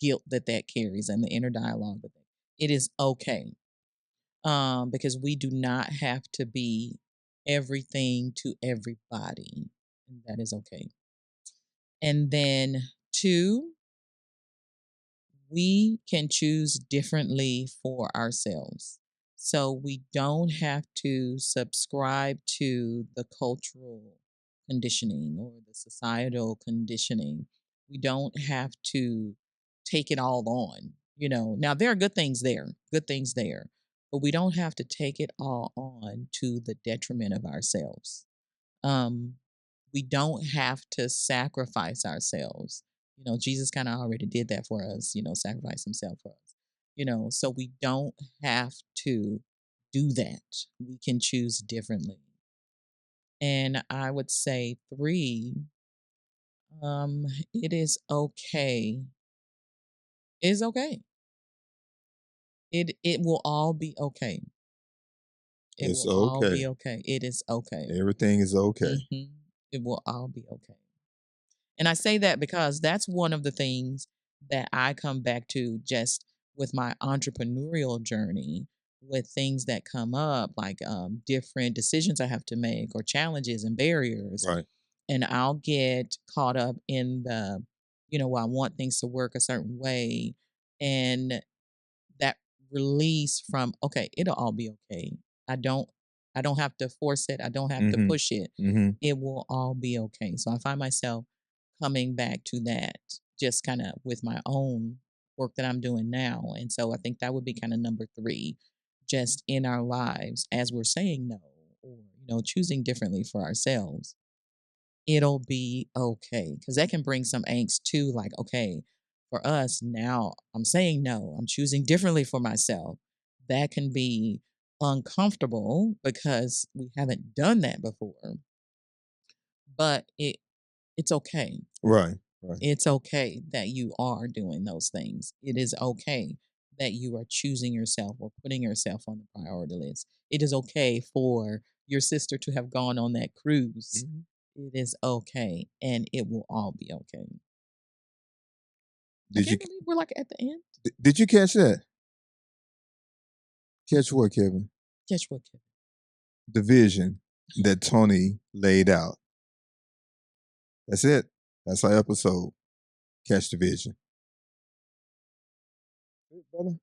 Speaker 2: guilt that that carries and the inner dialogue with it is okay. Because we do not have to be everything to everybody. And that is okay. And then 2, we can choose differently for ourselves. So we don't have to subscribe to the cultural conditioning or the societal conditioning. We don't have to take it all on, Now, there are good things there, but we don't have to take it all on to the detriment of ourselves. Um, we don't have to sacrifice ourselves. Jesus kind of already did that for us, sacrifice himself for us. So we don't have to do that. We can choose differently. And I would say 3, it is okay. It is okay. It will all be okay. It
Speaker 1: It's
Speaker 2: will all be
Speaker 1: okay.
Speaker 2: okay. It is okay.
Speaker 1: Everything is okay.
Speaker 2: It will all be okay. And I say that because that's one of the things that I come back to just with my entrepreneurial journey, with things that come up, like different decisions I have to make or challenges and barriers.
Speaker 1: Right.
Speaker 2: And I'll get caught up in the, I want things to work a certain way. And that release from, okay, it'll all be okay. I don't I don't have to force it. I don't have to
Speaker 1: Mhm.
Speaker 2: push it.
Speaker 1: Mhm.
Speaker 2: It will all be okay. So I find myself coming back to that just kind of with my own work that I'm doing now. And so I think that would be kind of number 3, just in our lives as we're saying no or choosing differently for ourselves. It'll be okay, because that can bring some angst too, like, okay, for us now, I'm saying no, I'm choosing differently for myself. That can be uncomfortable because we haven't done that before, but it's okay.
Speaker 1: Right. Right.
Speaker 2: It's okay that you are doing those things. It is okay that you are choosing yourself or putting yourself on the priority list. It is okay for your sister to have gone on that cruise.
Speaker 1: Mhm.
Speaker 2: It is okay, and it will all be okay. I
Speaker 1: Did you
Speaker 2: can't believe we're like at the end.
Speaker 1: did you catch that? Catch what, Kevin?
Speaker 2: Guess what, Kevin?
Speaker 1: The vision that Toni laid out. That's it. That's our episode. Catch the vision. Brother.